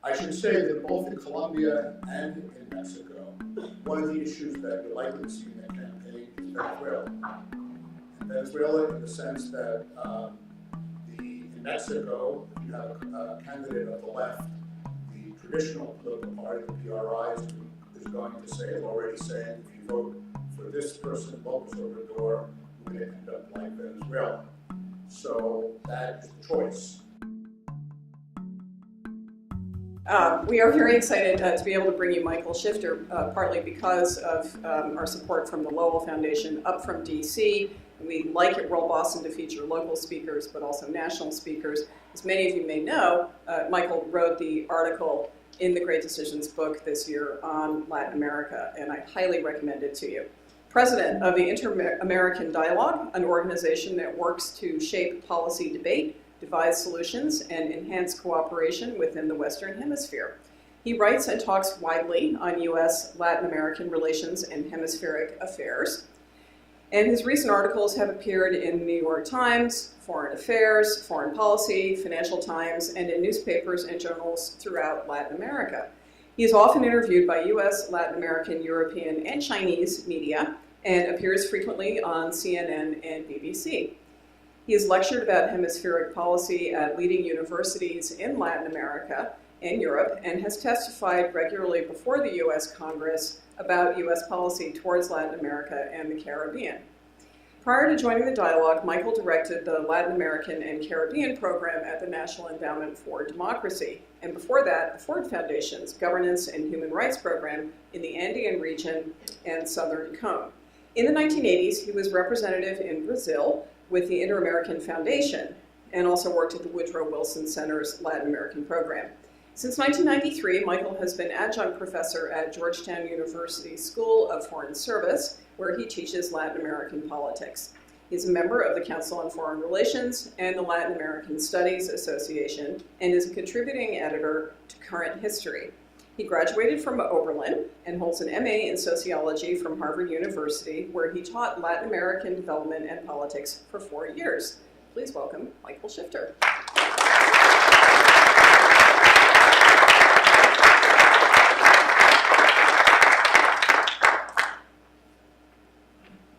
I should say that both in Colombia and in Mexico, one of the issues that you're likely to see in that campaign is Venezuela. And Venezuela, in the sense that in Mexico, you have a candidate of the left, the traditional political party, the PRI, is going to say, is already saying, if you vote for this person, Lopez Obrador, we're going to end up like Venezuela. So that is the choice. We are very excited to be able to bring you Michael Shifter, partly because of our support from the Lowell Foundation up from D.C. We like at World Boston to feature local speakers, but also national speakers. As many of you may know, Michael wrote the article in the Great Decisions book this year on Latin America, and I highly recommend it to you. President of the Inter-American Dialogue, an organization that works to shape policy debate, devise solutions, and enhance cooperation within the Western Hemisphere. He writes and talks widely on U.S.-Latin American relations and hemispheric affairs. And his recent articles have appeared in the New York Times, Foreign Affairs, Foreign Policy, Financial Times, and in newspapers and journals throughout Latin America. He is often interviewed by U.S., Latin American, European, and Chinese media, and appears frequently on CNN and BBC. He has lectured about hemispheric policy at leading universities in Latin America and Europe, and has testified regularly before the U.S. Congress about U.S. policy towards Latin America and the Caribbean. Prior to joining the dialogue, Michael directed the Latin American and Caribbean program at the National Endowment for Democracy, and before that, the Ford Foundation's Governance and Human Rights program in the Andean region and Southern Cone. In the 1980s, he was representative in Brazil with the Inter-American Foundation, and also worked at the Woodrow Wilson Center's Latin American program. Since 1993, Michael has been adjunct professor at Georgetown University School of Foreign Service, where he teaches Latin American politics. He's a member of the Council on Foreign Relations and the Latin American Studies Association, and is a contributing editor to Current History. He graduated from Oberlin and holds an MA in sociology from Harvard University, where he taught Latin American development and politics for 4 years. Please welcome Michael Shifter.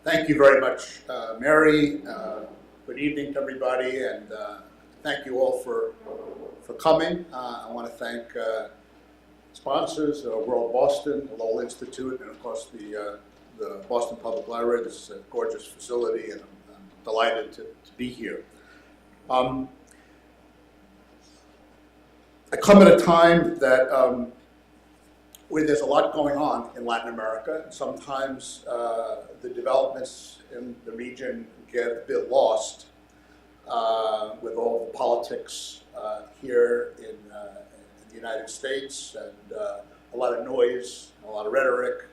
Thank you very much, Mary. Good evening to everybody, and thank you all for coming. I want to thank sponsors, World Boston, the Lowell Institute, and of course the Boston Public Library. This is a gorgeous facility, and I'm delighted to be here. I come at a time that where there's a lot going on in Latin America. Sometimes the developments in the region get a bit lost with all the politics here in the United States, and a lot of noise, a lot of rhetoric,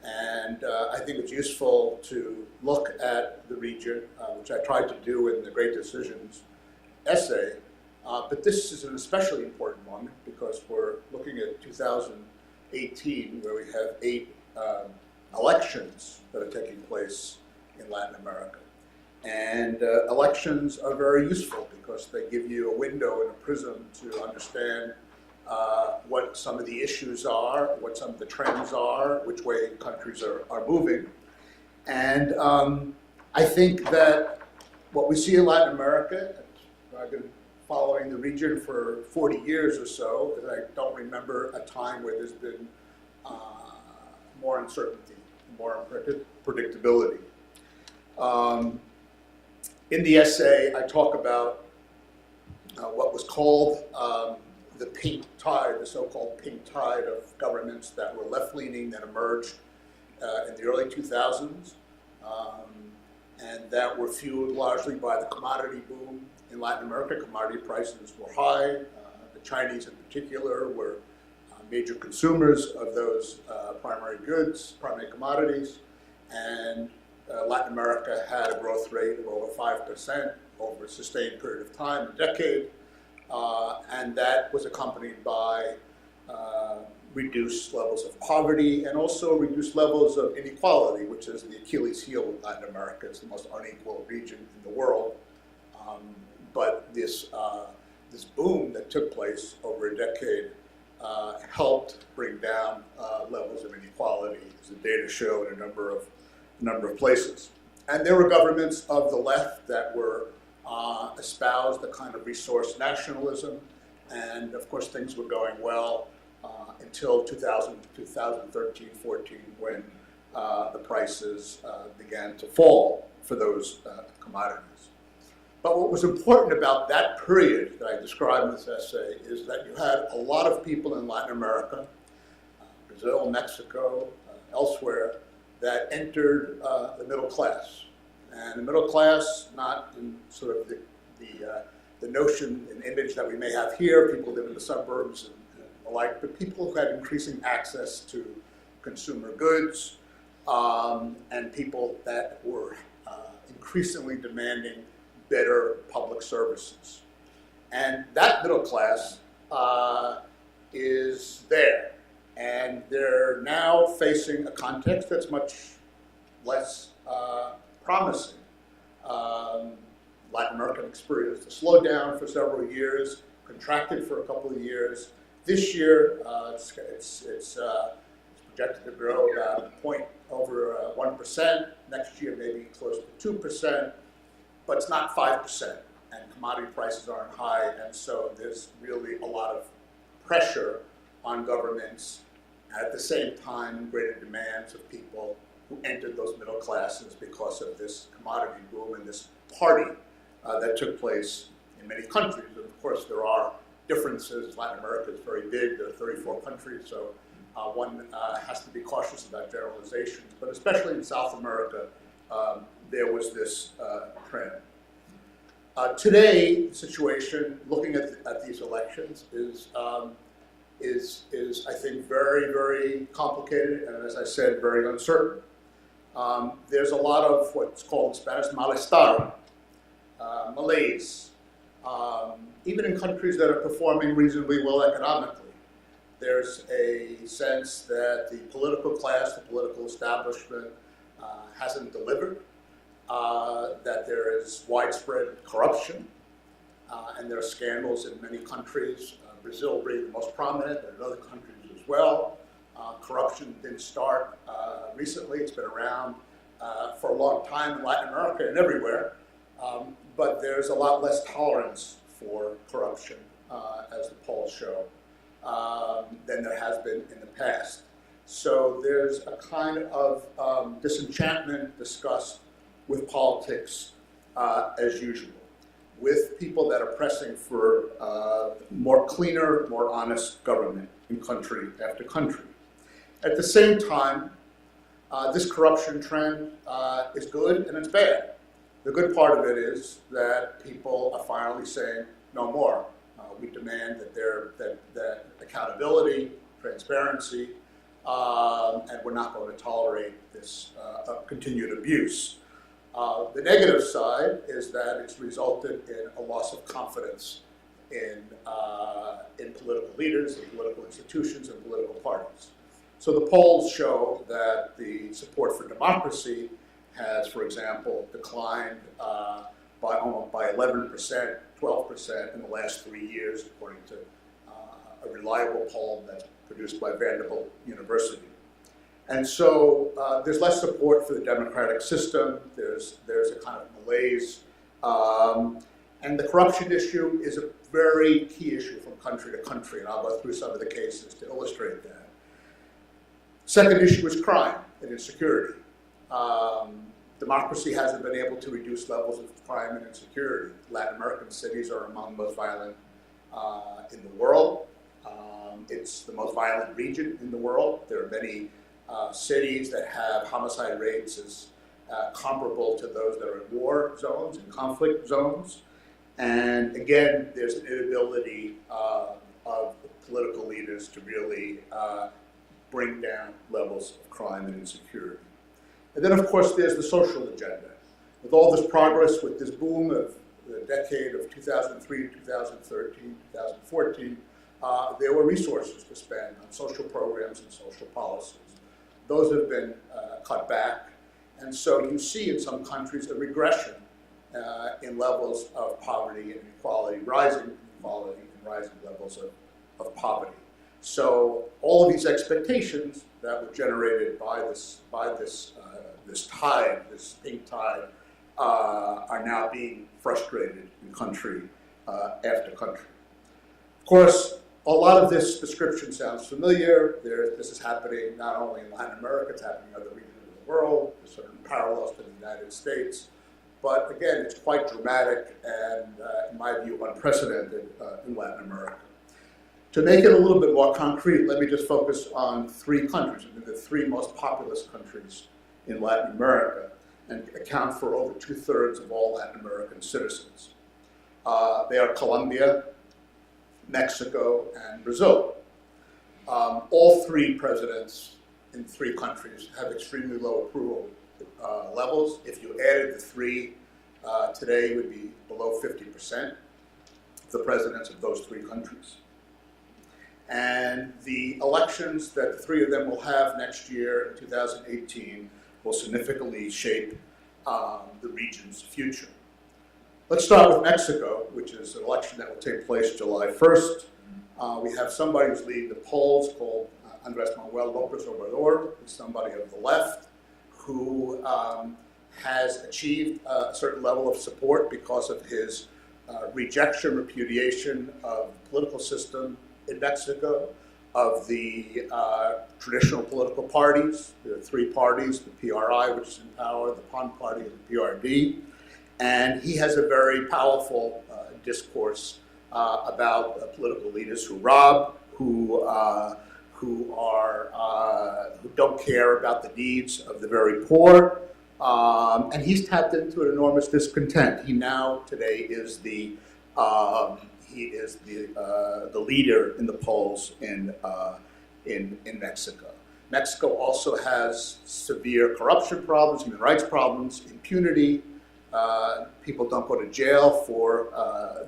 and I think it's useful to look at the region, which I tried to do in the Great Decisions essay, but this is an especially important one because we're looking at 2018, where we have 8 elections that are taking place in Latin America. And elections are very useful because they give you a window and a prism to understand what some of the issues are, what some of the trends are, which way countries are moving. And I think that what we see in Latin America, I've been following the region for 40 years or so, and I don't remember a time where there's been more uncertainty, more predictability. In the essay, I talk about what was called the pink tide, the so-called pink tide of governments that were left-leaning that emerged in the early 2000s, and that were fueled largely by the commodity boom in Latin America. Commodity prices were high. The Chinese in particular were major consumers of those primary goods, primary commodities, and Latin America had a growth rate of over 5% over a sustained period of time, a decade, and that was accompanied by reduced levels of poverty and also reduced levels of inequality, which is the Achilles heel of Latin America. It's the most unequal region in the world. But this boom that took place over a decade helped bring down levels of inequality, as the data show in a number of places. And there were governments of the left that were espoused a kind of resource nationalism, and of course things were going well until 2013, 14, when the prices began to fall for those commodities. But what was important about that period that I described in this essay is that you had a lot of people in Latin America, Brazil, Mexico, elsewhere, that entered the middle class. And the middle class, not in sort of the notion and image that we may have here, people live in the suburbs and the like, but people who had increasing access to consumer goods, and people that were increasingly demanding better public services. And that middle class is there. And they're now facing a context that's much less promising. Latin American experienced a slowdown for several years, contracted for a couple of years. This year, it's projected to grow about over 1%. Next year, maybe close to 2%, but it's not 5%. And commodity prices aren't high, and so there's really a lot of pressure on governments. At the same time, greater demands of people who entered those middle classes because of this commodity boom and this party that took place in many countries. And of course, there are differences. Latin America is very big. There are 34 countries, so one has to be cautious about generalizations. But especially in South America, there was this trend. Today, the situation, looking at these elections, is I think very, very complicated, and as I said, very uncertain. There's a lot of what's called in Spanish malestar, malaise. Even in countries that are performing reasonably well economically, there's a sense that the political class, the political establishment hasn't delivered, that there is widespread corruption, and there are scandals in many countries. Brazil being the most prominent, but in other countries as well. Corruption didn't start recently. It's been around for a long time in Latin America and everywhere. But there's a lot less tolerance for corruption, as the polls show, than there has been in the past. So there's a kind of disenchantment, disgust with politics as usual, with people that are pressing for more cleaner, more honest government in country after country. At the same time, this corruption trend is good and it's bad. The good part of it is that people are finally saying no more. We demand that accountability, transparency, and we're not going to tolerate this continued abuse. The negative side is that it's resulted in a loss of confidence in political leaders, in political institutions, and political parties. So the polls show that the support for democracy has, for example, declined by 11%, 12% in the last 3 years, according to a reliable poll that's produced by Vanderbilt University. And so there's less support for the democratic system. There's a kind of malaise. And the corruption issue is a very key issue from country to country, and I'll go through some of the cases to illustrate that. Second issue is crime and insecurity. Democracy hasn't been able to reduce levels of crime and insecurity. Latin American cities are among the most violent in the world. It's the most violent region in the world. There are many cities that have homicide rates as comparable to those that are in war zones and conflict zones. And again, there's an inability of political leaders to really bring down levels of crime and insecurity. And then, of course, there's the social agenda. With all this progress, with this boom of the decade of 2003, 2013, 2014, there were resources to spend on social programs and social policies. Those have been cut back. And so you see in some countries a regression in levels of poverty and inequality, rising inequality and rising levels of poverty. So all of these expectations that were generated by this tide, this pink tide, are now being frustrated in country after country. Of course, a lot of this description sounds familiar. This is happening not only in Latin America, it's happening in other regions of the world. There's certain parallels to the United States. But again, it's quite dramatic and, in my view, unprecedented in Latin America. To make it a little bit more concrete, let me just focus on 3 countries, the 3 most populous countries in Latin America, and account for over 2/3 of all Latin American citizens. They are Colombia, Mexico, and Brazil. All 3 presidents in 3 countries have extremely low approval levels. If you added the 3 today, it would be below 50% of the presidents of those 3 countries. And the elections that the 3 of them will have next year, in 2018, will significantly shape the region's future. Let's start with Mexico, which is an election that will take place July 1st. We have somebody who's leading the polls called Andrés Manuel López Obrador, who's somebody of the left, who has achieved a certain level of support because of his rejection, repudiation of the political system in Mexico, of the traditional political parties. There are 3 parties, the PRI, which is in power, the PAN party, and the PRD. And he has a very powerful discourse about political leaders who rob, who don't care about the needs of the very poor. And he's tapped into an enormous discontent. He now today is the leader in the polls in Mexico. Mexico also has severe corruption problems, human rights problems, impunity. People don't go to jail for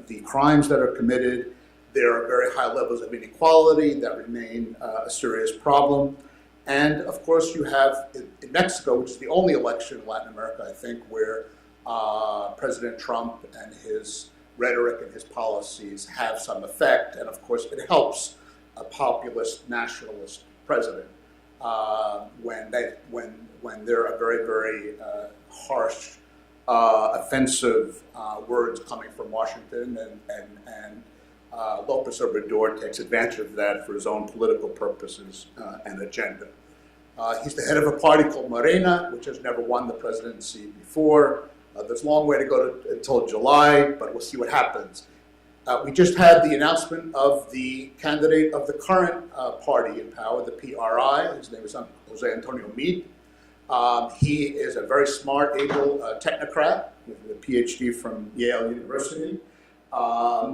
the crimes that are committed. There are very high levels of inequality that remain a serious problem. And of course, you have in Mexico, which is the only election in Latin America, I think, where President Trump and his rhetoric and his policies have some effect. And of course, it helps a populist nationalist president when there are very, very harsh, offensive words coming from Washington, and López Obrador takes advantage of that for his own political purposes and agenda. He's the head of a party called Morena, which has never won the presidency before. There's a long way to go until July, but we'll see what happens. We just had the announcement of the candidate of the current party in power, the PRI. His name is Jose Antonio Meade. He is a very smart, able technocrat with a PhD from Yale University.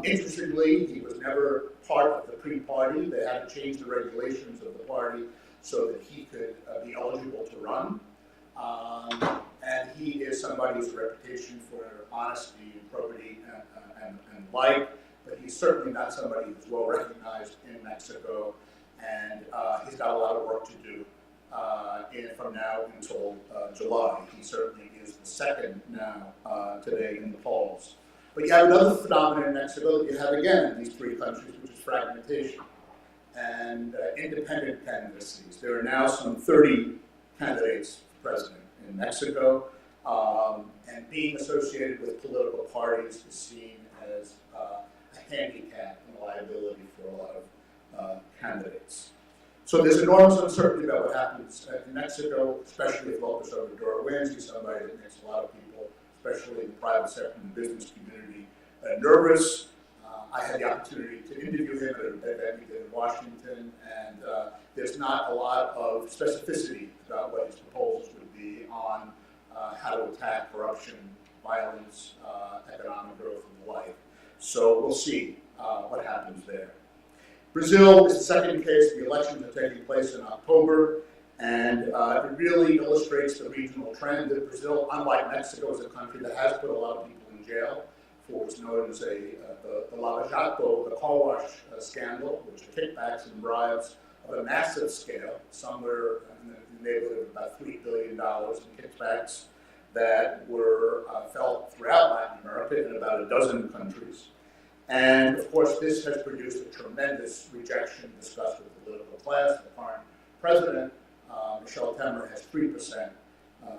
Interestingly, he was never part of the pre-party. They had to change the regulations of the party so that he could be eligible to run. And he is somebody who's a reputation for honesty and probity and light, but he's certainly not somebody who's well recognized in Mexico, and he's got a lot of work to do from now until July. He certainly is the second now today in the polls. But you have another phenomenon in Mexico that you have again in these 3 countries, which is fragmentation and independent candidacies. There are now some 30 candidates for president in Mexico, and being associated with political parties is seen as a handicap and a liability for a lot of candidates. So there's enormous uncertainty about what happens in Mexico, especially if López Obrador wins. He's somebody that makes a lot of people, especially in the private sector and the business community, nervous. I had the opportunity to interview him at an event we did in Washington, and there's not a lot of specificity about what his proposals would be on how to attack corruption, violence, economic growth, and the like. So we'll see what happens there. Brazil is the second case. The elections are taking place in October, and it really illustrates the regional trend that Brazil, unlike Mexico, is a country that has put a lot of people in jail for what's known as the Lava Jato, the car wash scandal, which are kickbacks and bribes of a massive scale, somewhere in the neighborhood of about $3 billion in kickbacks that were felt throughout Latin America in about a dozen countries. And of course, this has produced a tremendous rejection, disgust with the political class. The current president, Michel Temer, has 3%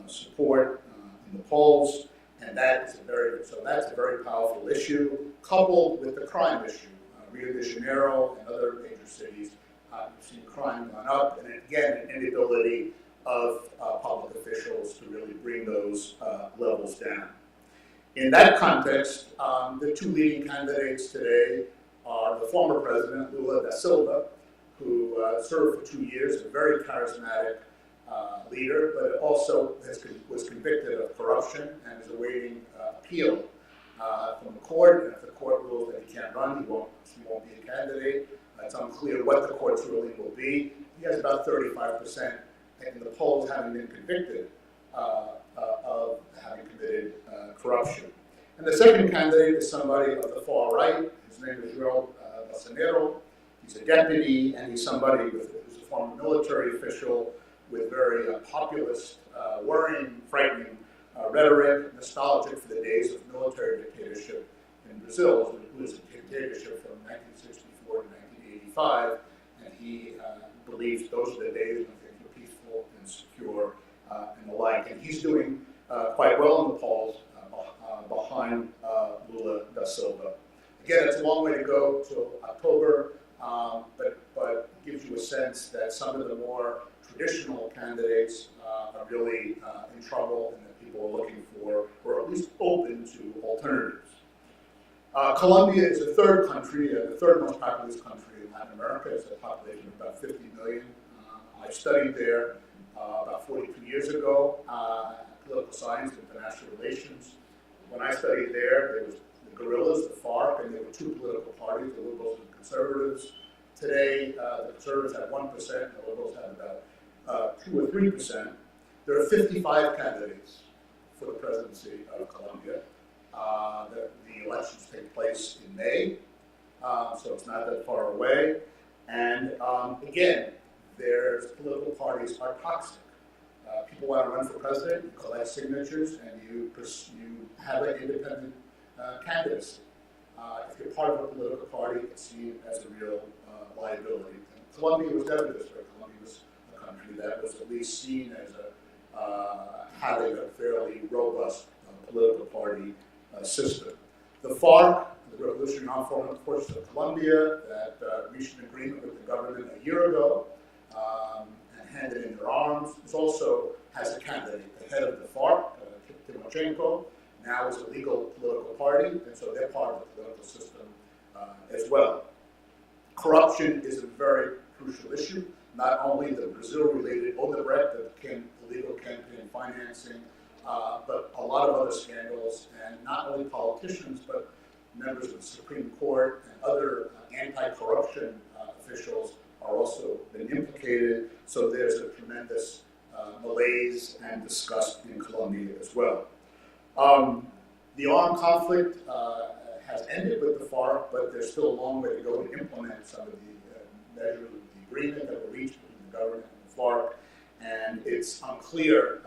support in the polls, and that's a very powerful issue, coupled with the crime issue. Rio de Janeiro and other major cities, we've seen crime gone up, and again, an inability of public officials to really bring those levels down. In that context, the two leading candidates today are the former president, Lula da Silva, who served for 2 years, a very charismatic leader, but also was convicted of corruption and is awaiting appeal from the court. And if the court rules that he can't run, he won't be a candidate. It's unclear what the court's ruling will be. He has about 35% in the polls having been convicted of having committed corruption. And the second candidate is somebody of the far right. His name is Bolsonaro. He's a deputy, and he's somebody who's a former military official with very populist, worrying, frightening rhetoric, nostalgic for the days of military dictatorship in Brazil. It was a dictatorship from 1964 to 1985, and he believes those are the days when things were peaceful and secure and the like. And he's doing quite well in the polls behind Lula da Silva. Again, it's a long way to go till October, but it gives you a sense that some of the more traditional candidates are really in trouble, and that people are looking for, or at least open to, alternatives. Colombia is the third country, the third most populous country in Latin America. It's a population of about 50 million. I studied there about 42 years ago, political science and international relations. When I studied there was the guerrillas, the FARC, and there were two political parties, the liberals and the conservatives. Today, the conservatives have 1%, and the liberals have about 2 or 3%. There are 55 candidates for the presidency of Colombia. The elections take place in May, so it's not that far away. And again, their political parties are toxic. People want to run for president, you collect signatures, and you have an independent candidacy. If you're part of a political party, it's seen as a real liability. And Colombia was never this way. Colombia was a country that was at least seen as having a fairly robust political party system. The FARC, the Revolutionary Armed Forces of Colombia, that reached an agreement with the government a year ago and handed in their arms, also has a candidate. The head of the FARC, Timochenko, now is a legal political party, and so they're part of the political system as well. Corruption is a very crucial issue. Not only the Brazil-related Odebrecht, the illegal campaign financing, but a lot of other scandals, and not only politicians, but members of the Supreme Court and other anti-corruption officials are also been implicated. So there's a tremendous malaise and disgust in Colombia as well. The armed conflict has ended with the FARC, but there's still a long way to go to implement some of the measures of the agreement that were reached between the government and the FARC. And it's unclear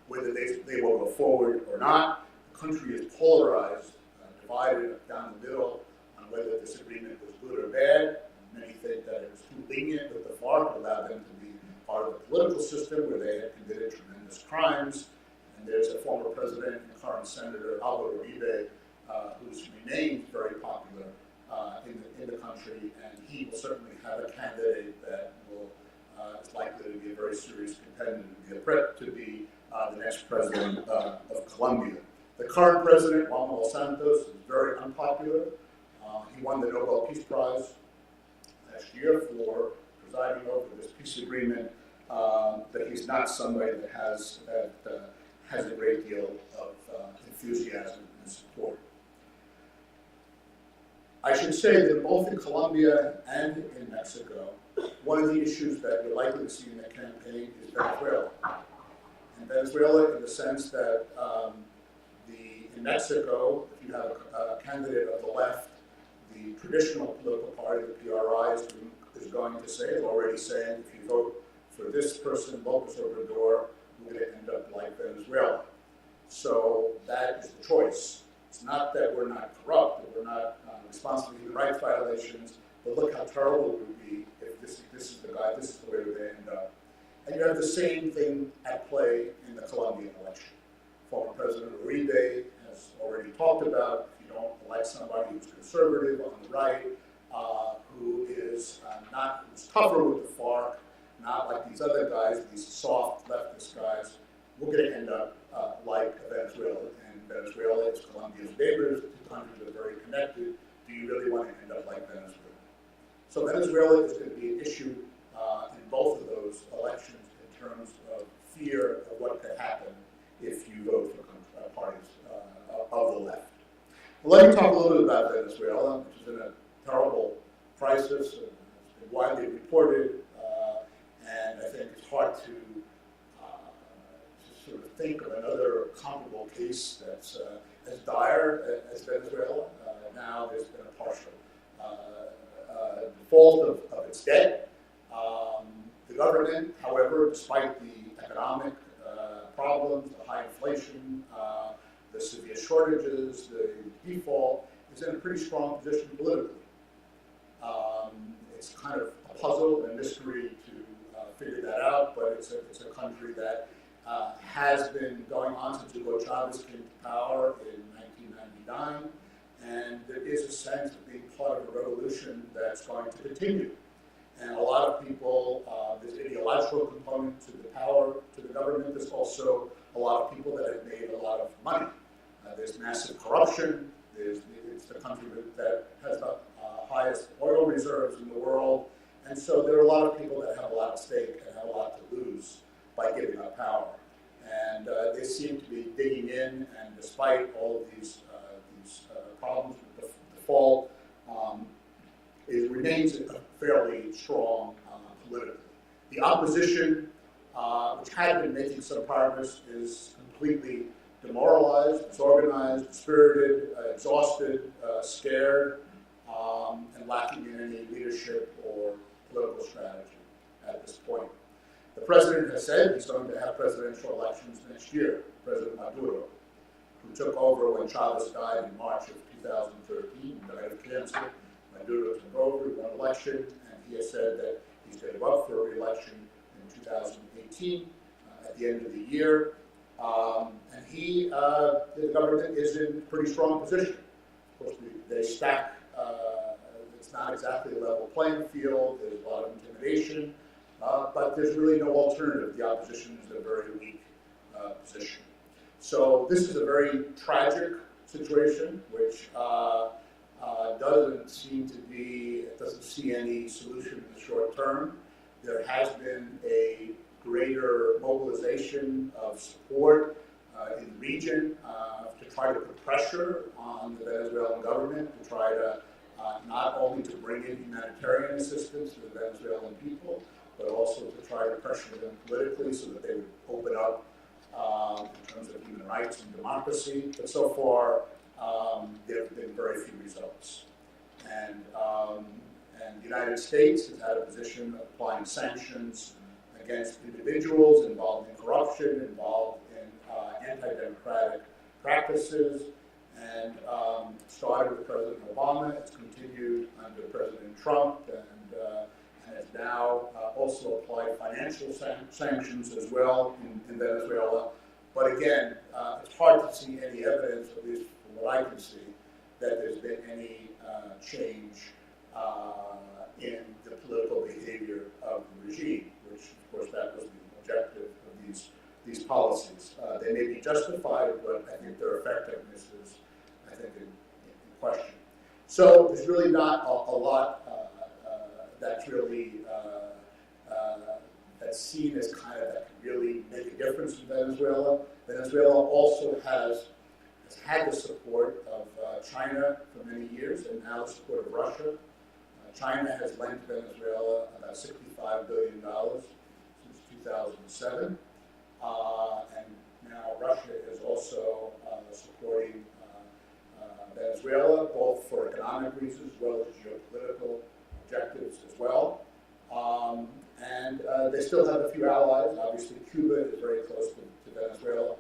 whether they will go forward or not. The country is polarized, divided down the middle on whether this agreement was good or bad. Many think that it was too lenient with the FARC, allowed them to be part of the political system where they had committed tremendous crimes. And there's a former president and current senator, Álvaro Uribe, who's remained very popular in the country, and he will certainly have a candidate that will is likely to be a very serious contender to be a threat to be the next president of Colombia. The current president, Juan Manuel Santos, is very unpopular. He won the Nobel Peace Prize last year for presiding over this peace agreement, but he's not somebody that has a great deal of enthusiasm and support. I should say that both in Colombia and in Mexico, one of the issues that we're likely to see in the campaign is Venezuela. And Venezuela, in the sense that in Mexico, if you have a candidate of the left, the traditional political party, the PRI, is going to say, is already saying, if you vote for this person, López Obrador, we're going to end up like Venezuela. So that is the choice. It's not that we're not corrupt, that we're not responsible for human rights violations, but look how terrible it would be if this is the guy, this is the way they end up. And you have the same thing at play in the Colombian election. Former President Uribe has already talked about, if you don't elect somebody who's conservative on the right, who is who's tougher with the FARC, not like these other guys, these soft leftist guys, we're going to end up like Venezuela. And Venezuela is Colombia's neighbors. The two countries are very connected. Do you really want to end up like Venezuela? So Venezuela is going to be an issue in both of those elections in terms of fear of what could happen if you vote for parties of the left. Well, let me talk a little bit about Venezuela, which is in a terrible crisis. It's been widely reported, and I think it's hard to sort of think of another comparable case that's as dire as Venezuela. Now there's been a partial default of its debt. The government, however, despite the economic problems, the high inflation, the severe shortages, the default, is in a pretty strong position politically. It's kind of a puzzle and a mystery to figure that out, but it's a country that has been going on since Hugo Chavez came to power in 1999, and there is a sense of being part of a revolution that's going to continue. And a lot of people, there's an ideological component to the power, to the government. There's also a lot of people that have made a lot of money. There's massive corruption. It's the country that has the highest oil reserves in the world. And so there are a lot of people that have a lot at stake and have a lot to lose by giving up power. And they seem to be digging in, and despite all of these problems with the default, it remains fairly strong politically. The opposition, which had been making some progress, is completely demoralized, disorganized, dispirited, exhausted, scared, and lacking in any leadership or political strategy at this point. The president has said he's going to have presidential elections next year, President Maduro, who took over when Chavez died in March of 2013, died of cancer. Maduro took over, won election, and he has said that he's going to go up for re-election in 2018 at the end of the year. And the government is in a pretty strong position. Of course, they stack, it's not exactly a level playing field, there's a lot of intimidation, but there's really no alternative. The opposition is in a very weak position. So this is a very tragic situation, which doesn't see any solution in the short term. There has been a greater mobilization of support in the region to try to put pressure on the Venezuelan government to try to not only to bring in humanitarian assistance to the Venezuelan people, but also to try to pressure them politically so that they would open up in terms of human rights and democracy. But so far, there have been very few results. And the United States has had a position of applying sanctions against individuals involved in corruption, involved in anti-democratic practices, and started with President Obama. It's continued under President Trump, and has now also applied financial sanctions as well in Venezuela. But again, it's hard to see any evidence, at least from what I can see, that there's been any change in the political behavior of the regime, which, of course, that was the objective of these policies. They may be justified, but I think their effectiveness is, I think, in question. So there's really not a lot that's really that's seen as kind of that can really make a difference in Venezuela. Venezuela also has had the support of China for many years, and now the support of Russia. China has lent Venezuela about $65 billion since 2007, and now Russia is also supporting Venezuela, both for economic reasons as well as geopolitical objectives as well. And they still have a few allies. Obviously, Cuba is very close to Venezuela,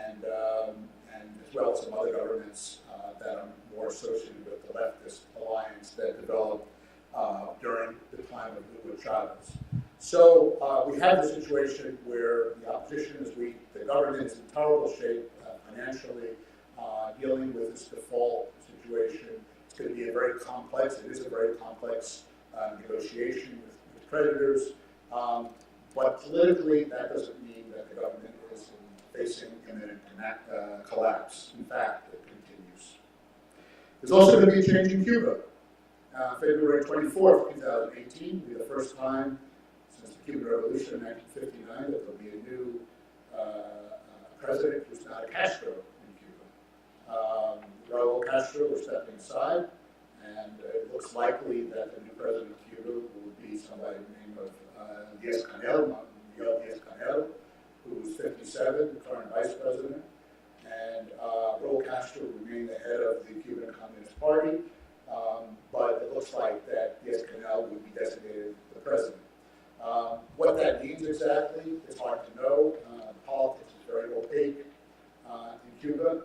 and as well as some other governments that are more associated with the leftist alliance that developed during the time of Hugo Chavez. So we have a situation where the opposition is weak, the government is in terrible shape financially, dealing with this default situation. It's going to be a very complex, it is a very complex negotiation with creditors, but politically that doesn't mean that the government is facing imminent collapse. In fact, it continues. There's also going to be a change in Cuba. February 24th, 2018 will be the first time since the Cuban Revolution in 1959 that there will be a new president who's not a Castro in Cuba. Raul Castro was stepping aside, and it looks likely that the new president of Cuba will be somebody named Diaz-Canel, Miguel Diaz-Canel, who's 57, the current vice president, and Raul Castro will remain the head of the Cuban Communist Party, but it looks like that Diaz-Canel would be designated the president. What that means exactly, it's hard to know. Politics is very opaque in Cuba,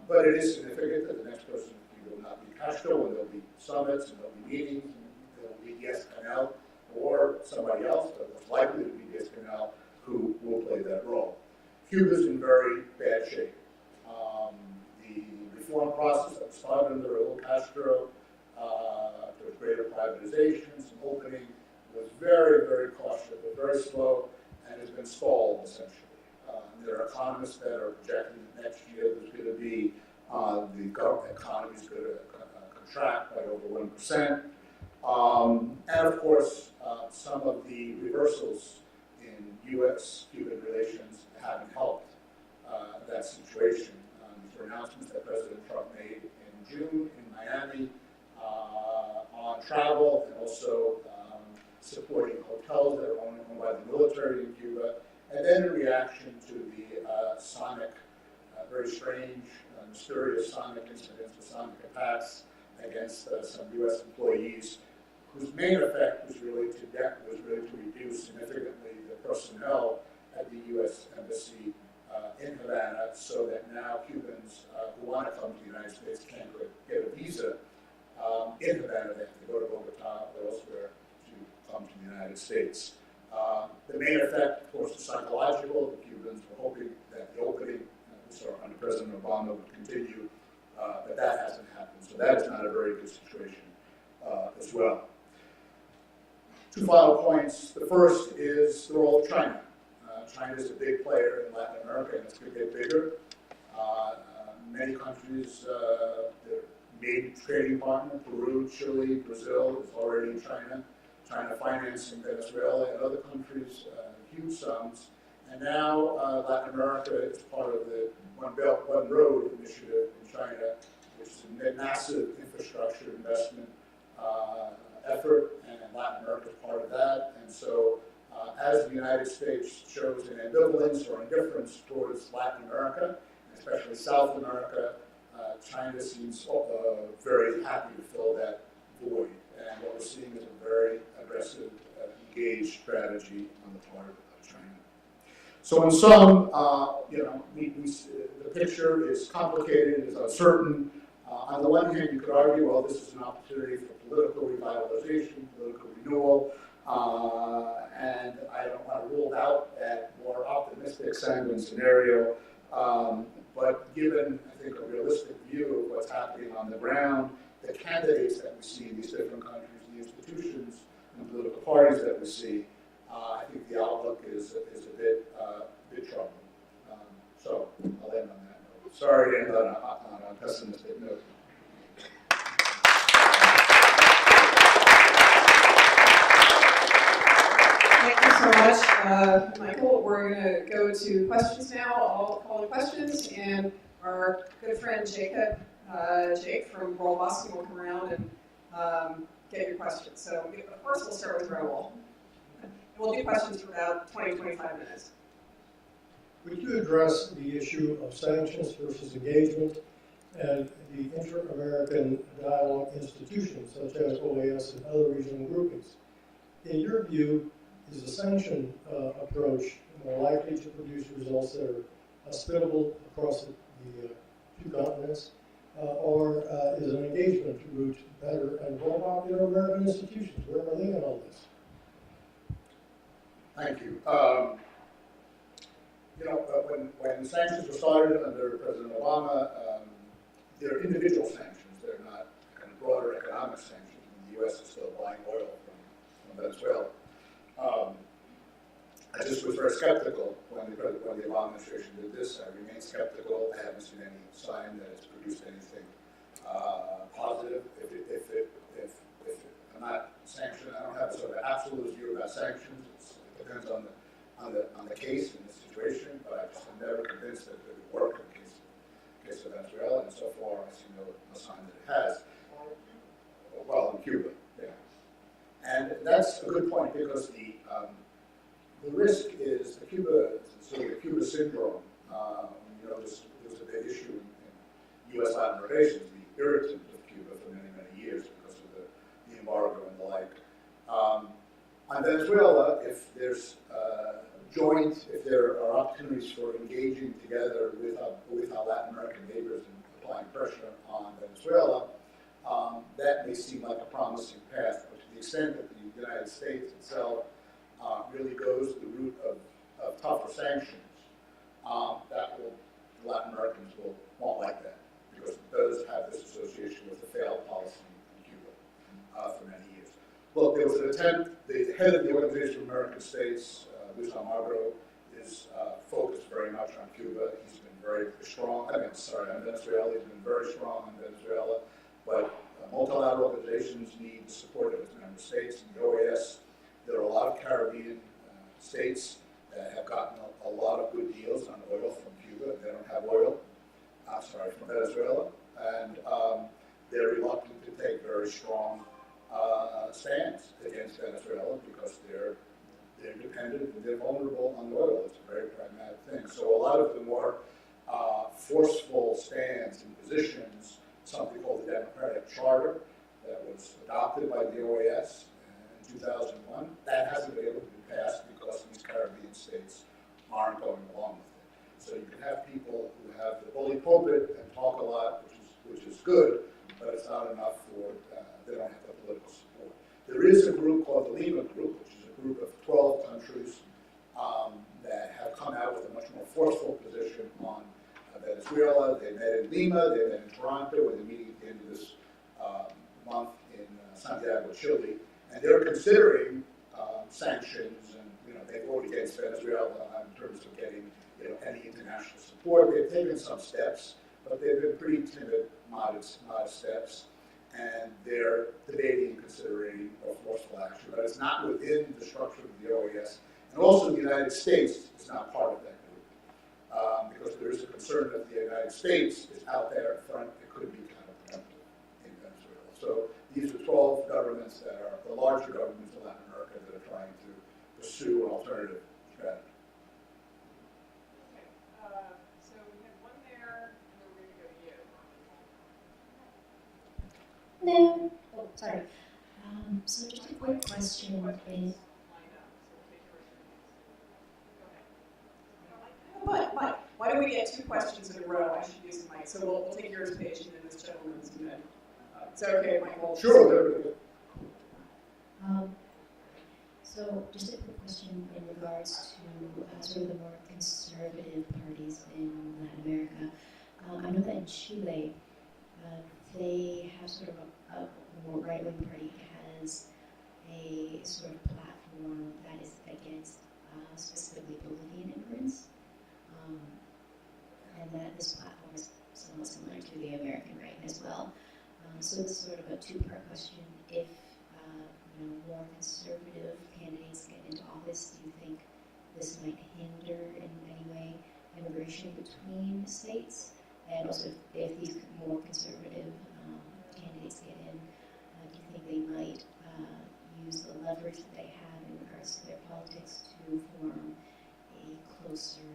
but it is significant that the next president of Cuba will not be Castro, and there'll be summits, and there'll be meetings, and there'll be Diaz-Canel or somebody else, but it's likely to be Diaz-Canel who will play that role. Cuba's in very bad shape. The reform process that started under Raul Castro, towards greater privatizations and opening, was very, very cautious, but very slow, and has been stalled essentially. There are economists that are projecting that next year there's going to be the government economy is going to contract by over 1%, and of course some of the reversals in U.S.-Cuban relations haven't helped that situation. These were announcements that President Trump made in June in Miami on travel, and also supporting hotels that are owned by the military in Cuba, and then in reaction to the sonic, very strange, mysterious sonic incidents, the sonic attacks against some U.S. employees, whose main effect was really to reduce significantly the personnel at the U.S. Embassy in Havana, so that now Cubans who want to come to the United States can't get a visa in Havana. They have to go to Bogota or elsewhere to come to the United States. The main effect, of course, is psychological. The Cubans were hoping that the opening, under President Obama, would continue, but that hasn't happened. So that is not a very good situation as well. Two final points. The first is the role of China. China is a big player in Latin America, and it's going to get bigger. Many countries, their main trading partner, Peru, Chile, Brazil, is already in China. China financing Venezuela and other countries, huge sums. And now Latin America is part of the One Belt, One Road initiative in China, which is a massive infrastructure investment effort, and Latin America is part of that. And so as the United States shows an ambivalence or indifference towards Latin America, and especially South America, China seems very happy to fill that void. And what we're seeing is a very aggressive, engaged strategy on the part of China. So in sum, the picture is complicated, is uncertain. On the one hand, you could argue, well, this is an opportunity for political revitalization, political renewal, and I don't want to rule out that more optimistic, sanguine scenario. But given, I think, a realistic view of what's happening on the ground, the candidates that we see in these different countries, the institutions and political parties that we see, I think the outlook is a bit troubling. So I'll end on that note. Sorry to end on a pessimistic note. Thank you so much, Michael. We're going to go to questions now. I'll call the questions, and our good friend Jake from Roll Boston will come around and get your questions. So, of course, we'll start with Raul. We'll do questions for about 20, 25 minutes. Would you address the issue of sanctions versus engagement and the inter-American dialogue institutions such as OAS and other regional groupings? In your view, is the sanction approach more likely to produce results that are hospitable across the two continents? or is an engagement route better? And what about American institutions? Where are they in all this? Thank you. When sanctions were started under President Obama, they're individual sanctions. They're not kind of broader economic sanctions. The U.S. is still buying oil from Venezuela. I just was very skeptical when the Obama administration did this. I remain skeptical. I haven't seen any sign that it's produced anything positive. If I'm not sanctioned, I don't have a sort of absolute view about sanctions. It depends on the case and the situation, but I just am never convinced that it would work in the case of Venezuela, and so far I see no sign that it has. Well, in Cuba, yeah. And that's a good point because the risk is the Cuba syndrome. This was a big issue in U.S. Latin relations, the irritant of Cuba for many, many years because of the embargo and the like. On Venezuela, if there's if there are opportunities for engaging together with our Latin American neighbors and applying pressure on Venezuela, that may seem like a promising path. But to the extent that the United States itself really goes the route of tougher sanctions, the Latin Americans won't like that because it does have this association with the failed policy in Cuba for many years. Look, there was an attempt. The head of the Organization of American States, Luis Almagro, is focused very much on Cuba. He's been very strong. On Venezuela. He's been very strong on Venezuela. But multilateral organizations need the support of its member states. In the OAS, there are a lot of Caribbean states that have gotten a lot of good deals on oil from Cuba. They don't have oil. From Venezuela, and they're reluctant to take very strong stands against Venezuela because they're dependent and they're vulnerable on oil. It's a very pragmatic thing. So a lot of the more forceful stands and positions, something called the Democratic Charter that was adopted by the OAS in 2001, that hasn't been able to be passed because these Caribbean states aren't going along with it. So you can have people who have the bully pulpit and talk a lot, which is good, but it's not enough for, they don't have the political support. There is a group called the Lima Group, which is a group of 12 countries that have come out with a much more forceful position on Venezuela. They met in Lima, they met in Toronto, and they're meeting at the end of this month in Santiago, Chile. And they're considering sanctions, and they vote against Venezuela in terms of getting any international support. They've taken some steps, but they've been pretty timid, modest steps, and they're debating and considering a forceful action. But it's not within the structure of the OAS, and also the United States is not part of that group because there is a concern that the United States is out there in front. It could be counterproductive in Venezuela. So these are 12 governments that are the larger governments of Latin America that are trying to pursue an alternative strategy. So we had one there, and then we're going to go to you. No. Oh, sorry. So just a quick question is. But why don't we get two questions in a row? I should use the mic. So we'll take yours, Paige, and then this gentleman's in the middle. Is that okay, Michael? Sure. So just a quick question in regards to sort of the more conservative parties in Latin America. I know that in Chile, they have sort of a more right-wing party has a sort of platform that is against specifically Bolivian immigrants, and that this platform is somewhat similar to the American right as well. So this is sort of a two-part question. If more conservative candidates get into office, do you think this might hinder in any way immigration between states? And also, if these more conservative candidates get in, do you think they might use the leverage that they have in regards to their politics to form a closer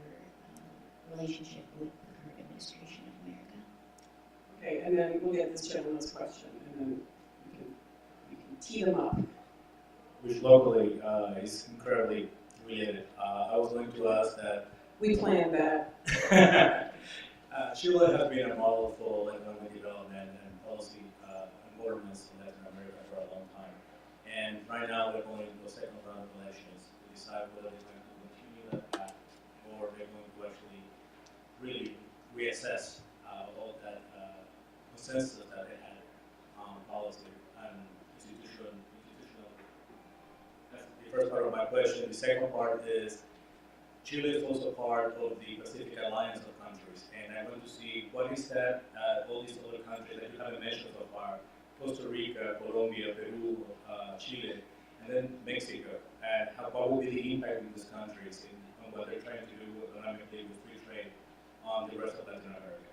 relationship with the current administration of America? Okay, and then we'll get this gentleman's question, and then we can tee them up. Which locally is incredibly related. I was going to ask that. We planned that. Chile has been a model for economic development and policy and governance in Latin America for a long time. And right now they're going to a second round of elections to decide whether they're going to continue that path or they're going to actually really reassess all that consensus that they had on policy and institutional. That's the first part of my question. The second part is Chile is also part of the Pacific Alliance of countries, and I want to see what is that, all these other countries that you haven't mentioned so far, Costa Rica, Colombia, Peru, Chile, and then Mexico, and what will be the impact in these countries on what they're trying to do economically with free trade on the rest of Latin America?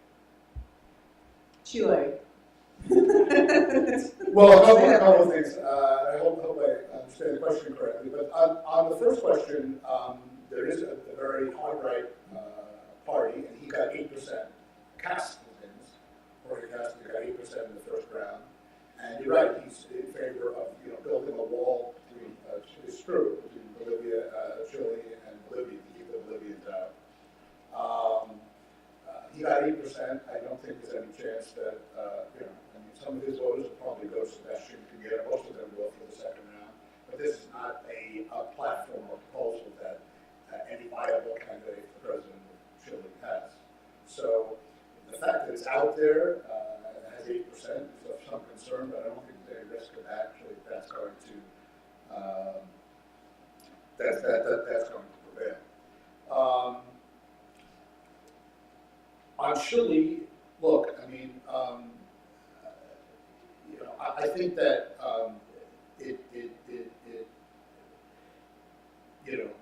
Chile. Well, a couple of things. I hope I understand the question correctly. But on the first question, there is a very hard-right party, and he got 8%. Cast wins, or Cast got 8% in the first round. And you're right, he's in favor of building a wall between between Bolivia, Chile, and Bolivia to keep the Bolivians out. He got 8%. I don't think there's any chance that some of his voters will probably go to Sebastian Piñera. Most of them will for the second round. But this is not a platform or proposal that any viable candidate for president of Chile has. So the fact that it's out there and has 8% is of some concern, but I don't think there's any risk of actually that's going to that's going to prevail. On Chile, look, I mean, I think that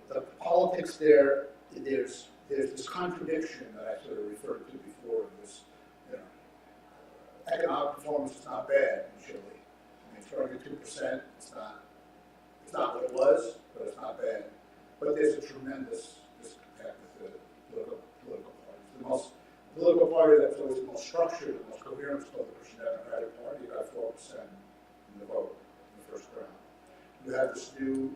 the politics there's this contradiction that I sort of referred to before. This, economic performance is not bad in Chile. I mean, it's growing at 2%. It's not what it was, but it's not bad. But there's a tremendous disconnect with the political parties. The most political party that's always the most structured, the most coherent is called the Christian Democratic Party. You got 4% in the vote in the first round. You have this new,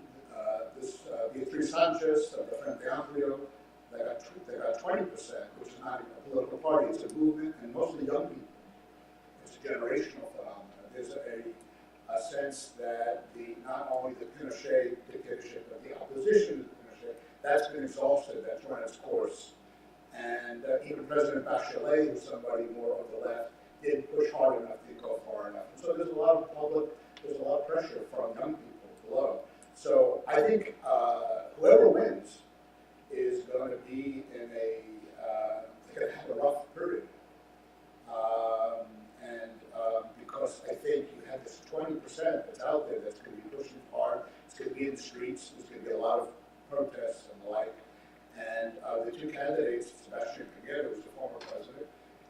Beatriz Sanchez of the Frente Amplio, they got 20%, which is not even a political party, it's a movement, and mostly young people. It's a generational phenomenon. There's a sense that not only the Pinochet dictatorship, but the opposition to Pinochet, that's been exhausted, that's run its course. And even President Bachelet, who's somebody more of the left, didn't push hard enough, didn't go far enough. And so there's a lot of pressure from young people below. So I think whoever wins is going to be going to have a rough period. Because I think you have this 20% that's out there that's going to be pushing hard. It's going to be in the streets. There's going to be a lot of protests and the like. And the two candidates, Sebastian Piñera, who's the former president,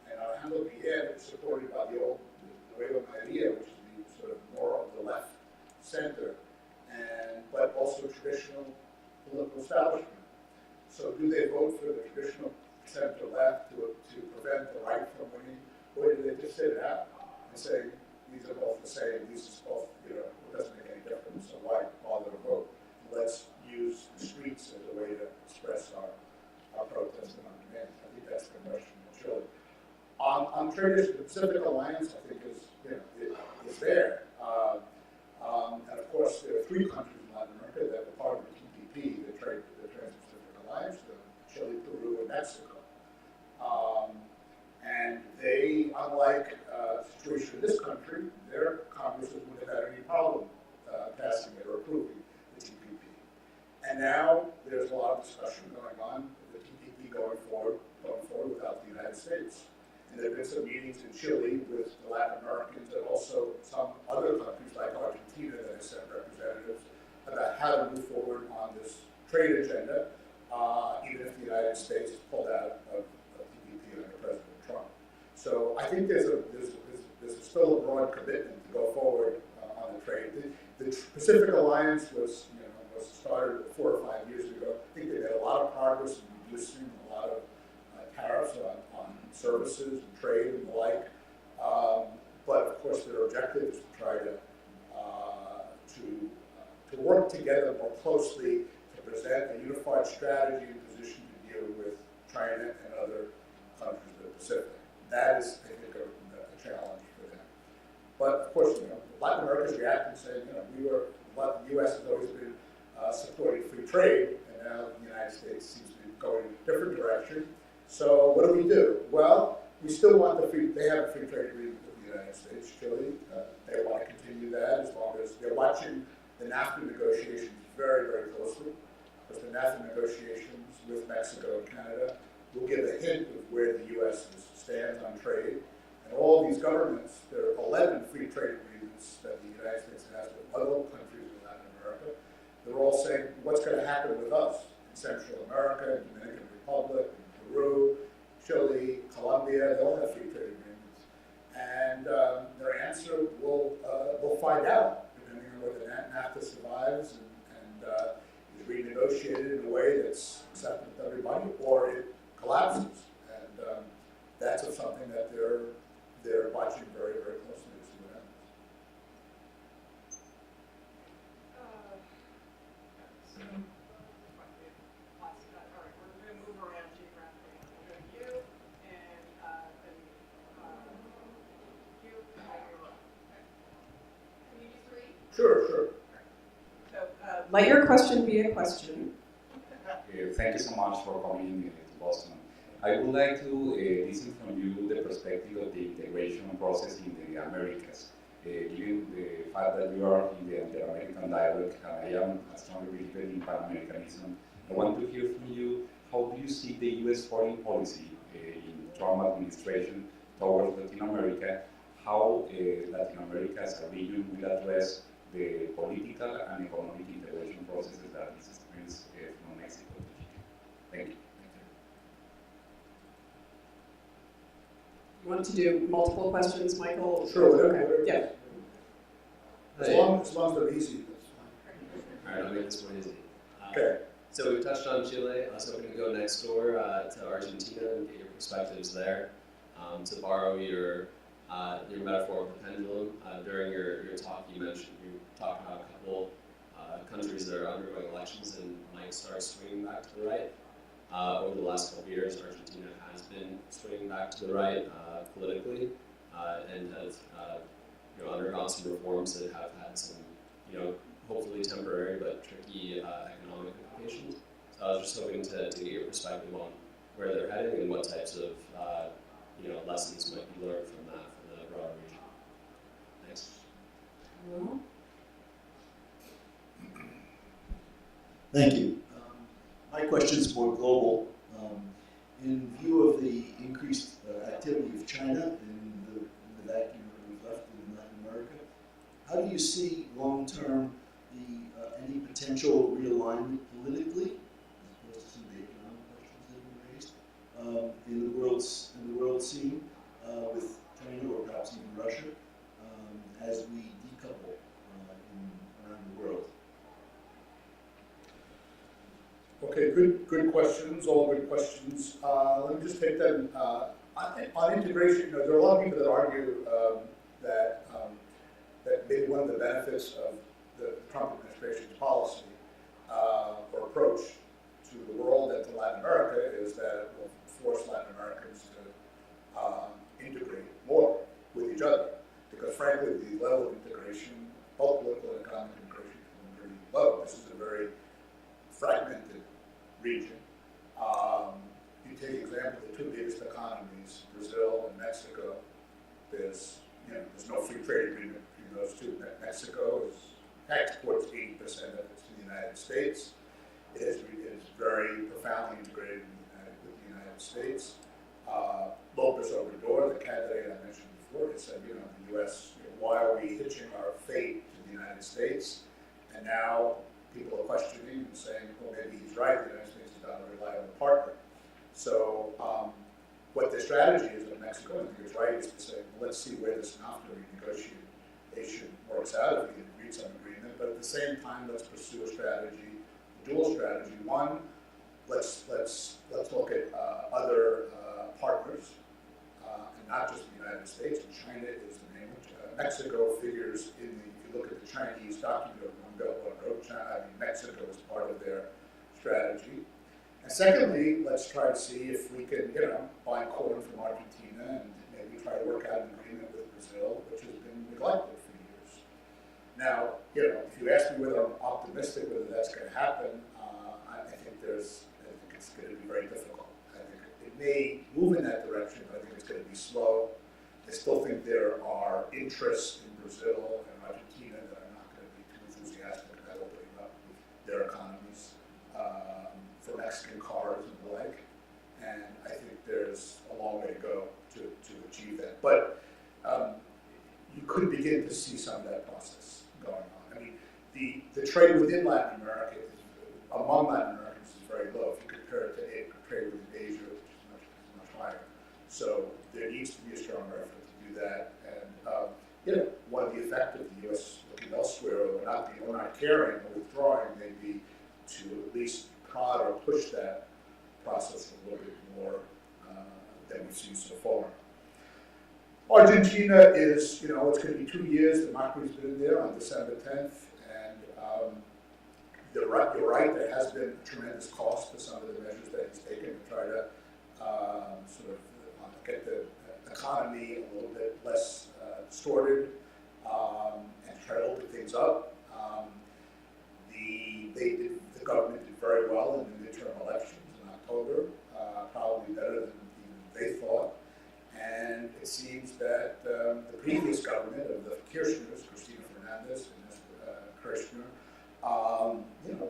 and Alejandro Pierre, is supported by the old Nueva Mayoría, which is the sort of more of the left center, but also traditional political establishment. So do they vote for the traditional center left to prevent the right from winning, or do they just sit it out and say, these are both the same, these is both, it doesn't make any difference, so why bother to vote? Let's use the streets as a way to express our protest and our demand. I think that's the question in Chile. On traders, the Pacific Alliance, I think, is there. And of course, there are three countries in Latin America that were part of the TPP, the Trans-Pacific Alliance, Chile, Peru, and Mexico. And they, unlike the situation in this country, their Congresses wouldn't have had any problem passing it or approving the TPP. And now there's a lot of discussion going on with the TPP going forward without the United States. And there have been some meetings in Chile with the Latin Americans and also some other countries like Argentina that have sent representatives about how to move forward on this trade agenda, even if the United States is pulled out of TPP under President Trump. So I think there's still a broad commitment to go forward on the trade. The Pacific Alliance was started 4 or 5 years ago. I think they made a lot of progress in reducing a lot of tariffs on services and trade and the like. But of course, their objective is to try to work together more closely to present a unified strategy and position to deal with China and other countries of the Pacific. That is, I think, a challenge for them. But of course, Latin America is reacting, saying, the U.S. has always been supporting free trade, and now the United States seems to be going in a different direction. So what do? Well, we still want they have a free trade agreement with the United States, Chile. They want to continue that as long as they're watching the NAFTA negotiations very, very closely, because the NAFTA negotiations with Mexico and Canada will give a hint of where the U.S. stands on trade. And all these governments, there are 11 free trade agreements that the United States has with other countries in Latin America. They're all saying, what's going to happen with us in Central America, Dominican Republic, Peru, Chile, Colombia? They all have free trade agreements. And their answer, we'll find out, depending on whether NAFTA survives and is renegotiated in a way that's acceptable to everybody, or it collapses. And that's something that they're watching very, very closely to see what happens. All right, we're going to move around geographically. We'll go to you, and then you, and you're up. Can you do three? Sure. So let your question be a question. Thank you so much for coming to Boston. I would like to listen from you the perspective of the integration process in the Americas. Given the fact that you are in the Inter-American dialogue, and I am a strong believer in Pan-Americanism, I want to hear from you, how do you see the U.S. foreign policy in Trump administration towards Latin America, how Latin America as a region will address the political and economic integration processes that is experienced from Mexico to Chile? Thank you. You want to do multiple questions, Michael? Sure, Okay. whatever. Yeah. As long as they're easy, that's fine. All right, I'll make this one easy. Okay. So we touched on Chile. I was hoping to go next door to Argentina and get your perspectives there. To borrow your metaphor of the pendulum, during your talk, you talked about a couple countries that are undergoing elections and might start swinging back to the right. Over the last couple of years, Argentina has been swinging back to the right politically and has undergone some reforms that have had some, hopefully temporary but tricky economic implications. So I was just hoping to get your perspective on where they're heading and what types of lessons might be learned from that for the broader region. Thanks. Thank you. My question is more global. In view of the increased activity of China and the vacuum that we've left in Latin America, how do you see long-term any potential realignment politically, as opposed to some of the economic questions that have been raised, in the world scene with China or perhaps even Russia, as we decouple around the world? Okay, good questions, all good questions. Let me just take them. On integration, there are a lot of people that argue that maybe one of the benefits of the Trump administration's policy or approach to the world and to Latin America is that it will force Latin Americans to integrate more with each other. Because frankly, the level of integration, both political and economic integration, is pretty low. This is a very fragmented region. You take example of the two biggest economies, Brazil and Mexico. There's no free trade agreement between those two. Mexico exports 80% of it to the United States. It is very profoundly integrated with the United States. Lopez Obrador, the candidate I mentioned before, has said, the U.S., why are we hitching our fate to the United States? And now people are questioning and saying, well, maybe he's right, the United States is not a reliable partner. So what the strategy is in Mexico, I think it's right, is to say, well, let's see where this NAFTA renegotiation works out, if we can reach some agreement, but at the same time, let's pursue a strategy, a dual strategy. One, let's look at other partners, and not just the United States. And China is the main one. Mexico figures if you look at the Chinese document of One Belt, One Road, Mexico is part of their strategy. And secondly, let's try to see if we can, buy corn from Argentina and maybe try to work out an agreement with Brazil, which has been neglected for years. Now, if you ask me whether I'm optimistic whether that's going to happen, I think it's going to be very difficult. I think it may move in that direction, but I think it's going to be slow. I still think there are interests in Brazil and Argentina that are not going to be too enthusiastic about opening up their economies for Mexican cars and the like. And I think there's a long way to go to achieve that. But you could begin to see some of that process going on. I mean, the trade within Latin America, among Latin Americans, is very low. If you compare it to trade within Asia, which is much higher. So there needs to be a stronger effort to do that. And one of the effects of the U.S. looking elsewhere, we're not caring or withdrawing, may be to at least prod or push that process a little bit more than we've seen so far. Argentina is, it's going to be 2 years that Macri's been there on December 10th, and you're right, there has been a tremendous cost to some of the measures that he's taken to try to get the economy a little bit less distorted and try to open things up. The government did very well in the midterm elections in October, probably better than even they thought. And it seems that the previous government of the Kirchners, Cristina Fernandez and Kirchner,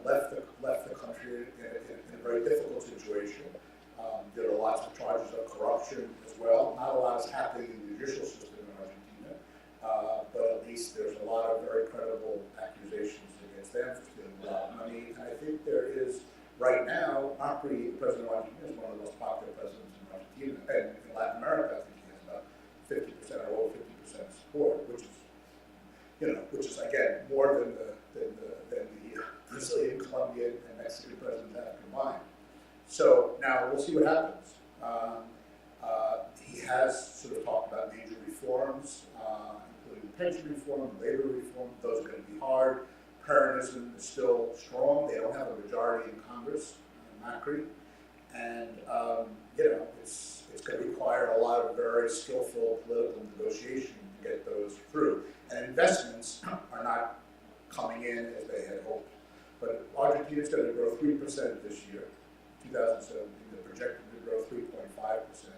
left the country in a very difficult situation. There are lots of charges of corruption as well. Not a lot is happening in the judicial system in Argentina, but at least there's a lot of very credible accusations against them for stealing a lot of money. And I think there is, right now, Macri, the president of Argentina, is one of the most popular presidents in Argentina. And in Latin America, I think he has about 50% or over 50% support, which is again more than the Brazilian, Colombian, and Mexican presidents have combined. So now we'll see what happens. He has sort of talked about major reforms, including pension reform, labor reform. Those are going to be hard. Peronism is still strong. They don't have a majority in Congress, Macri, and it's going to require a lot of very skillful political negotiation to get those through. And investments are not coming in as they had hoped. But Argentina is going to grow 3% this year. 2017, they're projected to grow 3.5%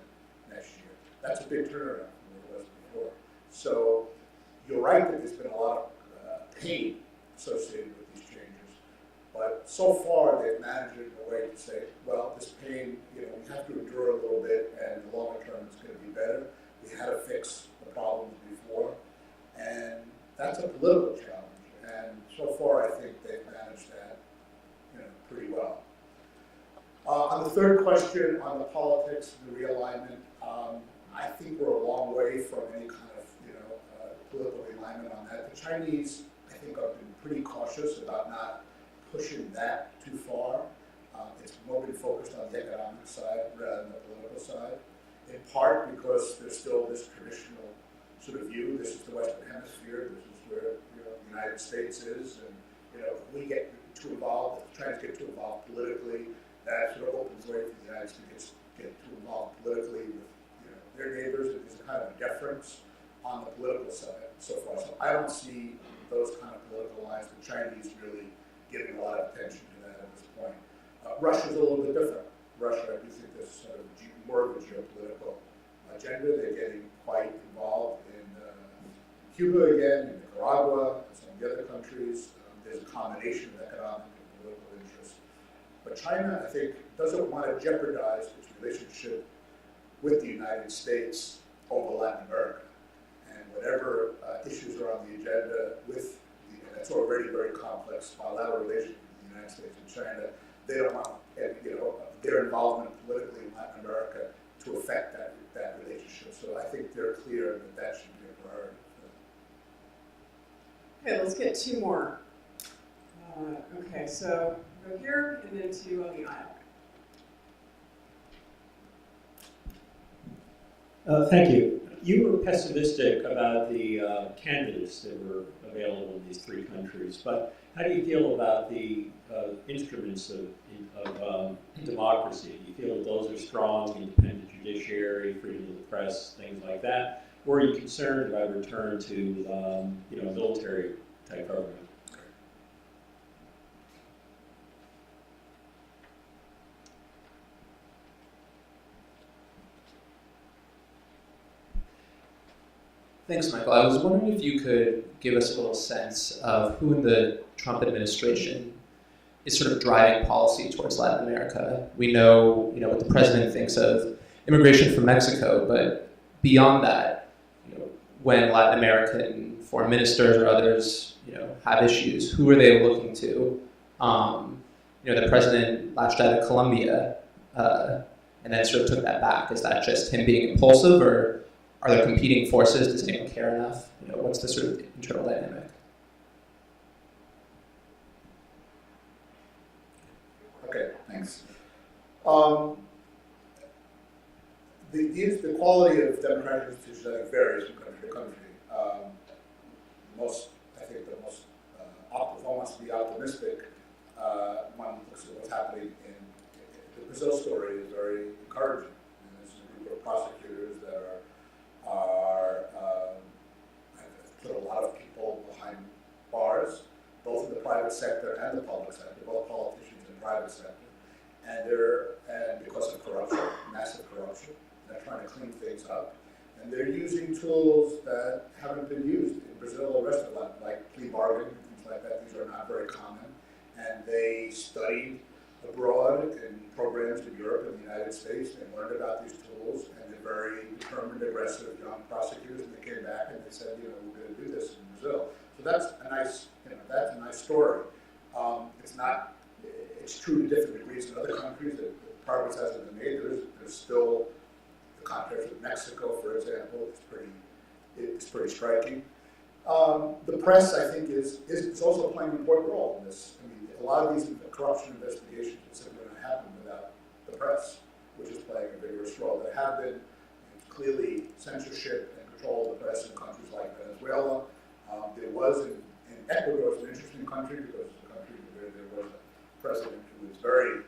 next year. That's a big turnaround from what it was before. So you're right that there's been a lot of pain associated with these changes, but so far they've managed it in a way to say, well, this pain, we have to endure a little bit, and in the longer term it's going to be better. We had to fix the problems before, and that's a political challenge. And so far, I think they've managed that, pretty well. On the third question, on the politics, the realignment, I think we're a long way from any kind of, political alignment on that. The Chinese, I think, have been pretty cautious about not pushing that too far. It's more been focused on the economic side rather than the political side, in part because there's still this traditional sort of view. This is the Western Hemisphere. This is where the United States is, and if we get too involved, if the Chinese get too involved politically, that sort of opens the way for the United States to get too involved politically with their neighbors. There's a kind of deference on the political side so far. So I don't see those kind of political lines. The Chinese really giving a lot of attention to that at this point. Russia's a little bit different. Russia, I do think there's sort of more of a geopolitical agenda. They're getting quite involved in Cuba again, in Nicaragua, and some of the other countries. There's a combination of economic and political interests. But China, I think, doesn't want to jeopardize its relationship with the United States over Latin America. And whatever issues are on the agenda with, that's already very complex bilateral relationship with the United States and China, they don't want their involvement politically in Latin America to affect that relationship. So I think they're clear that should be a priority. Okay, let's get two more. Okay, so go here and then two on the aisle. Thank you. You were pessimistic about the candidates that were available in these three countries, but how do you feel about the instruments of of democracy? Do you feel that those are strong, independent judiciary, freedom of the press, things like that? Or are you concerned about return to military type government? Thanks, Michael. I was wondering if you could give us a little sense of who in the Trump administration is sort of driving policy towards Latin America. We know, what the president thinks of immigration from Mexico, but beyond that, when Latin American foreign ministers or others, have issues, who are they looking to? The president lashed out at Colombia and then sort of took that back. Is that just him being impulsive, or are there competing forces? Does anyone care enough? What's the sort of internal dynamic? Okay, thanks. The quality of democratic institutions, I think, varies from country to country. If one wants to be optimistic, one looks at what's happening in the Brazil story is very encouraging. And there's a group of prosecutors that have put a lot of people behind bars, both in the private sector and the public sector, both politicians in the private sector. And because of corruption, massive corruption, they're trying to clean things up. And they're using tools that haven't been used in Brazil or the rest of the land, like plea bargaining and things like that. These are not very common. And they studied abroad in programs in Europe and the United States. They learned about these tools, and they're very determined, aggressive young prosecutors. And they came back and they said, we're going to do this in Brazil. So that's a nice story. It's true to different degrees in other countries that progress hasn't been made. There's still the contrast with Mexico, for example. It's pretty striking. The press, I think, is also playing an important role in this. I mean, a lot of these corruption investigations are simply going to happen without the press, which is playing a vigorous role. There have been clearly censorship and control of the press in countries like Venezuela. There was in Ecuador, it's an interesting country because it's a country where there was a president who was very,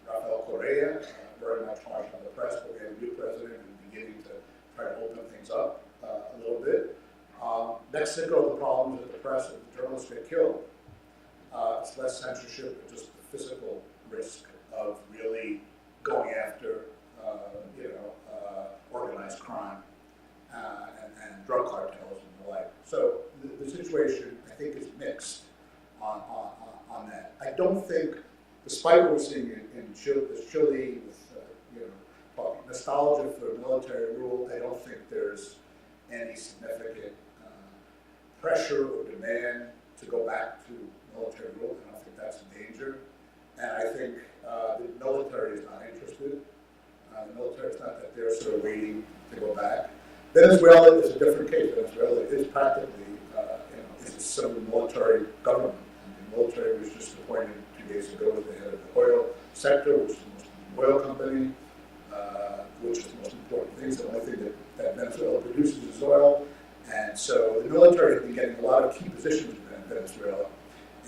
Rafael Correa, very much harsh on the press, but we have a new president who's beginning to try to open things up a little bit. Mexico, the problem is that the press and the journalists get killed. It's less censorship, but just the physical risk of really going after, organized crime and drug cartels and the like. So the situation, I think, is mixed on that. I don't think, despite what we're seeing in Chile with nostalgia for military rule, I don't think there's any significant pressure or demand to go back to military rule. I don't think that's in danger. And I think the military is not interested. The military is not that they're sort of waiting to go back. Venezuela is a different case. Venezuela is practically is a semi-military government. And the military was just appointed 2 days ago as the head of the oil sector, which is the most important oil company, which is the most important thing. So the only thing that Venezuela produces is oil. And so the military has been getting a lot of key positions in Venezuela,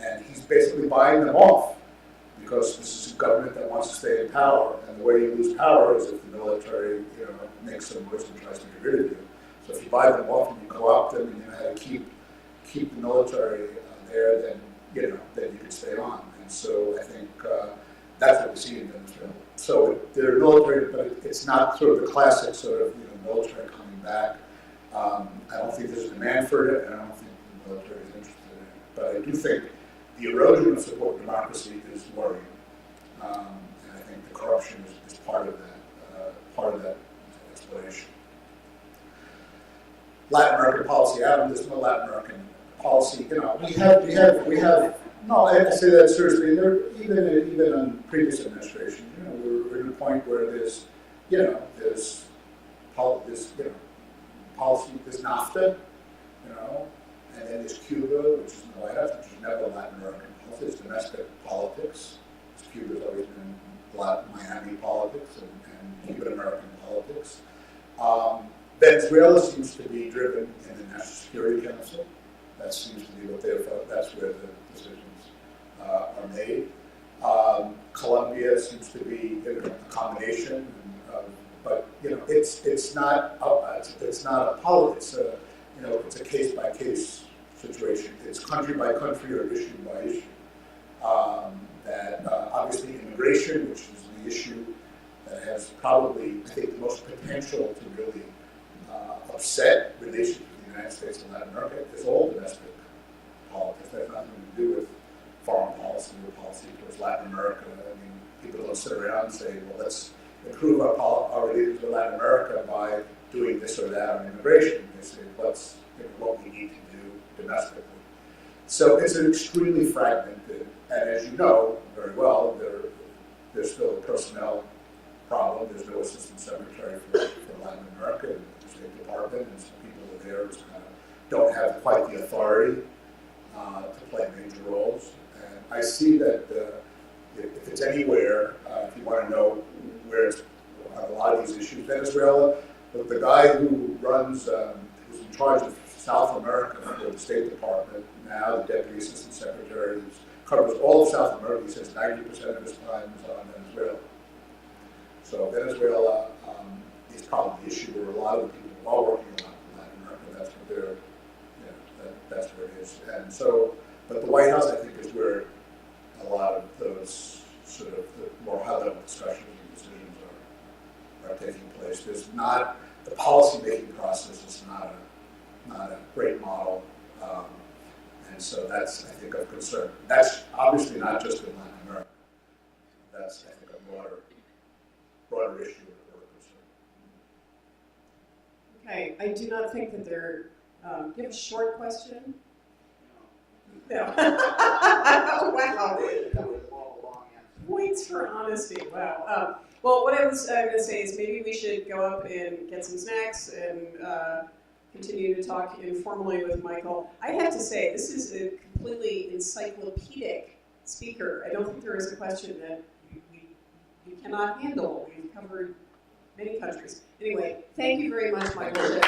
and he's basically buying them off because this is a government that wants to stay in power. And the way you lose power is if the military, makes some moves and tries to get rid of you. So if you buy them off and you co-opt them and you know how to keep the military there, then then you can stay on. And so I think that's what we see in Venezuela. So they're military, but it's not sort of the classic sort of military coming back. I don't think there's a demand for it, and I don't think the military is interested in it. But I do think the erosion of support for democracy is worrying, and I think the corruption is part of that explanation. Latin American policy, Adam, there's no Latin American policy. We have. No, I say that seriously. Even on previous administrations, we're at a point where there's policy, there's NAFTA, and then there's Cuba, which is in the White House, which is never Latin American policy. It's domestic politics. Cuba's always been Latin Miami politics and Cuban American politics. Venezuela seems to be driven in the National Security Council. That seems to be what that's where the decisions are made. Colombia seems to be a combination, but it's not it's a case by case situation. It's country by country or issue by issue. Obviously immigration, which is the issue that has probably, I think, the most potential to really upset relations with the United States and Latin America, is all domestic politics. That has nothing to do with foreign policy or policy towards Latin America. I mean, people don't sit around and say, well, let's improve our relations with Latin America by doing this or that on immigration. They say, let's think of what we need to do domestically. So it's an extremely fragmented, and as you know very well, there's still a personnel problem. There's no assistant secretary for Latin America in the State Department, and some people are there who kind of don't have quite the authority to play major roles. And I see that if it's anywhere, if you want to know where it's a lot of these issues, Venezuela, but the guy who runs, who's in charge of South America for the State Department, now the Deputy Assistant Secretary, who covers all of South America, he says 90% of his time is on Venezuela. So Venezuela is probably the issue where a lot of the people are working on Latin America. That's what they're, that's where it is. And so, but the White House, I think, is where a lot of those sort of the more high-level discussions and decisions are taking place. There's not, the policy-making process is not a great model. And so that's, I think, of concern. That's obviously not just in Latin America. That's, I think, a broader issue of concern. Okay, I do not think that there, do you have a short question? No. Wow. Points for honesty, wow. Well, what I was going to say is maybe we should go up and get some snacks and continue to talk informally with Michael. I have to say, this is a completely encyclopedic speaker. I don't think there is a question that you cannot handle. We've covered many countries. Anyway, thank you very much, Michael.